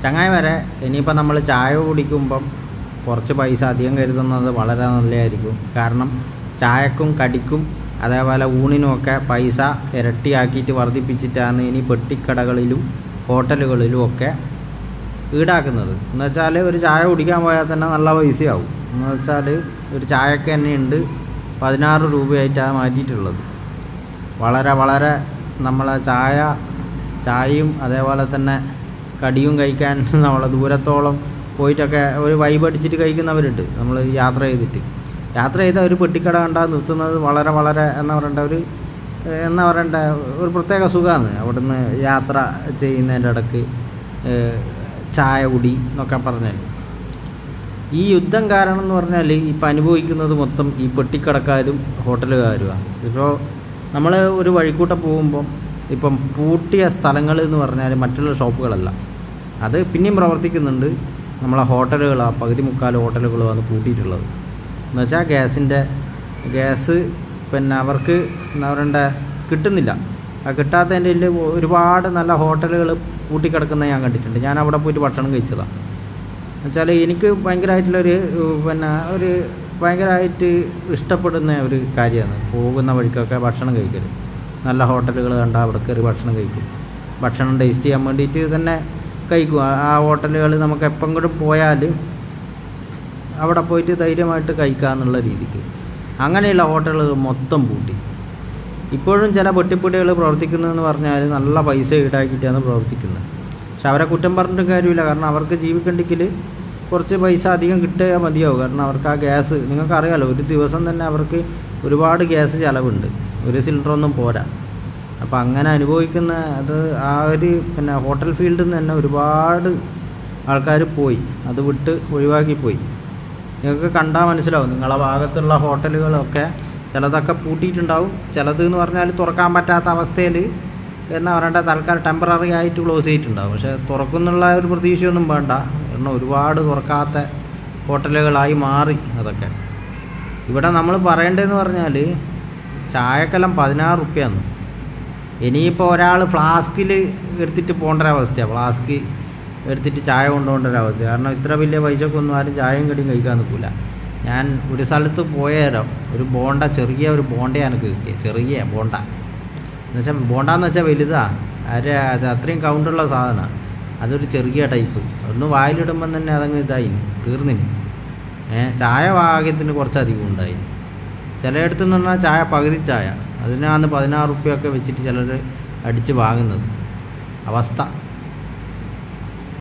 ചങ്ങായിമാരെ, ഇനിയിപ്പോൾ നമ്മൾ ചായ കുടിക്കുമ്പം കുറച്ച് പൈസ അധികം കരുതുന്നത് വളരെ നല്ലതായിരിക്കും. കാരണം ചായക്കും കടിക്കും അതേപോലെ ഊണിനുമൊക്കെ പൈസ ഇരട്ടിയാക്കിയിട്ട് വർദ്ധിപ്പിച്ചിട്ടാണ് ഇനി പെട്ടിക്കടകളിലും ഹോട്ടലുകളിലും ഒക്കെ ഈടാക്കുന്നത്. എന്ന് വെച്ചാൽ ഒരു ചായ കുടിക്കാൻ പോയാൽ തന്നെ നല്ല പൈസയാവും. എന്ന് വെച്ചാൽ ഒരു ചായക്ക് തന്നെ ഉണ്ട് 16 രൂപയായിട്ടാണ് മാറ്റിയിട്ടുള്ളത്. വളരെ നമ്മളെ ചായയും അതേപോലെ തന്നെ കടിയും കഴിക്കാൻ നമ്മളെ ദൂരത്തോളം പോയിട്ടൊക്കെ ഒരു വൈബ് അടിച്ചിട്ട് കഴിക്കുന്നവരുണ്ട്. നമ്മൾ യാത്ര ചെയ്ത ഒരു പെട്ടിക്കട കണ്ടാൽ നിർത്തുന്നത് വളരെ എന്താ പറയണ്ട ഒരു പ്രത്യേക സുഖമാണ്. അവിടുന്ന് യാത്ര ചെയ്യുന്നതിൻ്റെ ഇടയ്ക്ക് ചായ കുടി എന്നൊക്കെ പറഞ്ഞാൽ ഈ യുദ്ധം കാരണം എന്ന് പറഞ്ഞാൽ ഇപ്പം അനുഭവിക്കുന്നത് മൊത്തം ഈ പെട്ടിക്കടക്കാരും ഹോട്ടലുകാരുമാണ്. ഇപ്പോൾ നമ്മൾ ഒരു വഴിക്കൂട്ടം പോകുമ്പം ഇപ്പം പൂട്ടിയ സ്ഥലങ്ങൾ എന്ന് പറഞ്ഞാൽ മറ്റുള്ള ഷോപ്പുകളല്ല, അത് പിന്നെയും പ്രവർത്തിക്കുന്നുണ്ട്. നമ്മളെ ഹോട്ടലുകളാണ്, പകുതി മുക്കാൽ ഹോട്ടലുകളാണ് പൂട്ടിയിട്ടുള്ളത്. എന്ന് വെച്ചാൽ ഗ്യാസ് പിന്നെ അവർക്ക് എന്താ പറയണ്ട കിട്ടുന്നില്ല. ആ കിട്ടാത്തതിൻ്റെ ഒരുപാട് നല്ല ഹോട്ടലുകൾ പൂട്ടിക്കിടക്കുന്നത് ഞാൻ കണ്ടിട്ടുണ്ട്. ഞാൻ അവിടെ പോയിട്ട് ഭക്ഷണം കഴിച്ചതാണ്. എന്നുവെച്ചാൽ എനിക്ക് ഭയങ്കരമായിട്ട് ഇഷ്ടപ്പെടുന്ന ഒരു കാര്യമാണ് പോകുന്ന വഴിക്കൊക്കെ ഭക്ഷണം കഴിക്കൽ. നല്ല ഹോട്ടലുകൾ കണ്ടാൽ അവിടെ കയറി ഭക്ഷണം കഴിക്കും. ഭക്ഷണം ടേസ്റ്റ് ചെയ്യാൻ വേണ്ടിയിട്ട് തന്നെ കഴിക്കും. ആ ഹോട്ടലുകൾ നമുക്ക് എപ്പോഴും പോയാൽ അവിടെ പോയിട്ട് ധൈര്യമായിട്ട് കഴിക്കാമെന്നുള്ള രീതിക്ക് അങ്ങനെയുള്ള ഹോട്ടലുകൾ മൊത്തം പൂട്ടി. ഇപ്പോഴും ചില പെട്ടിപ്പൊടികൾ പ്രവർത്തിക്കുന്നതെന്ന് പറഞ്ഞാൽ നല്ല പൈസ ഈടാക്കിയിട്ടാണ് പ്രവർത്തിക്കുന്നത്. പക്ഷെ അവരെ കുറ്റം പറഞ്ഞിട്ടും കാര്യമില്ല. കാരണം അവർക്ക് ജീവിക്കണ്ടെങ്കിൽ കുറച്ച് പൈസ അധികം കിട്ടിയാൽ മതിയാവും. കാരണം അവർക്ക് ആ ഗ്യാസ് നിങ്ങൾക്കറിയാമല്ലോ, ഒരു ദിവസം തന്നെ അവർക്ക് ഒരുപാട് ഗ്യാസ് ചിലവുണ്ട്. ഒരു സിലിണ്ടറൊന്നും പോരാ. അപ്പോൾ അങ്ങനെ അനുഭവിക്കുന്ന അത് ആ ഒരു ഹോട്ടൽ ഫീൽഡിൽ നിന്ന് തന്നെ ഒരുപാട് ആൾക്കാർ പോയി, അത് വിട്ട് ഒഴിവാക്കിപ്പോയി. നിങ്ങൾക്ക് കണ്ടാൽ മനസ്സിലാവും. നിങ്ങളെ ഭാഗത്തുള്ള ഹോട്ടലുകളൊക്കെ ചിലതൊക്കെ പൂട്ടിയിട്ടുണ്ടാവും. ചിലത് എന്ന് പറഞ്ഞാൽ തുറക്കാൻ പറ്റാത്ത അവസ്ഥയിൽ എന്താ പറയണ്ട തൽക്കാലം ടെമ്പററി ആയിട്ട് ക്ലോസ് ചെയ്തിട്ടുണ്ടാവും. പക്ഷേ തുറക്കുന്നുള്ള ഒരു പ്രതീക്ഷയൊന്നും വേണ്ട. കാരണം ഒരുപാട് തുറക്കാത്ത ഹോട്ടലുകളായി മാറി അതൊക്കെ. ഇവിടെ നമ്മൾ പറയേണ്ടതെന്ന് പറഞ്ഞാൽ ചായക്കെല്ലാം 16 റുപ്യാണ്. ഇനിയിപ്പോൾ ഒരാൾ ഫ്ലാസ്കിൽ എടുത്തിട്ട് പോകേണ്ട ഒരവസ്ഥയാണ്. ഫ്ലാസ്ക് എടുത്തിട്ട് ചായ കൊണ്ടുപോകേണ്ട ഒരവസ്ഥ. കാരണം ഇത്ര വലിയ പൈസക്കൊന്നും ആരും ചായയും കടിയും കഴിക്കാൻ നിൽക്കില്ല. ഞാൻ ഒരു സ്ഥലത്ത് പോയേരം ഒരു ചെറിയ ഒരു ബോണ്ടയാണ് എനിക്ക് കിട്ടിയത്. ചെറിയ ബോണ്ട ബോണ്ടാന്ന് വെച്ചാൽ വലുതാണ്. അത്രയും കൗണ്ടുള്ള സാധനമാണ്. അതൊരു ചെറിയ ടൈപ്പ്. ഒന്ന് വായിലിടുമ്പം തന്നെ അതങ്ങ് തീർന്നിന്. ചായ ഭാഗ്യത്തിന് കുറച്ചധികം ഉണ്ടായി. ചിലയിടത്തുനിന്ന് പറഞ്ഞാൽ ചായ പകുതി ചായ അതിനാണ് 16 റുപ്യൊക്കെ വെച്ചിട്ട് ചിലർ അടിച്ച് വാങ്ങുന്നത് അവസ്ഥ.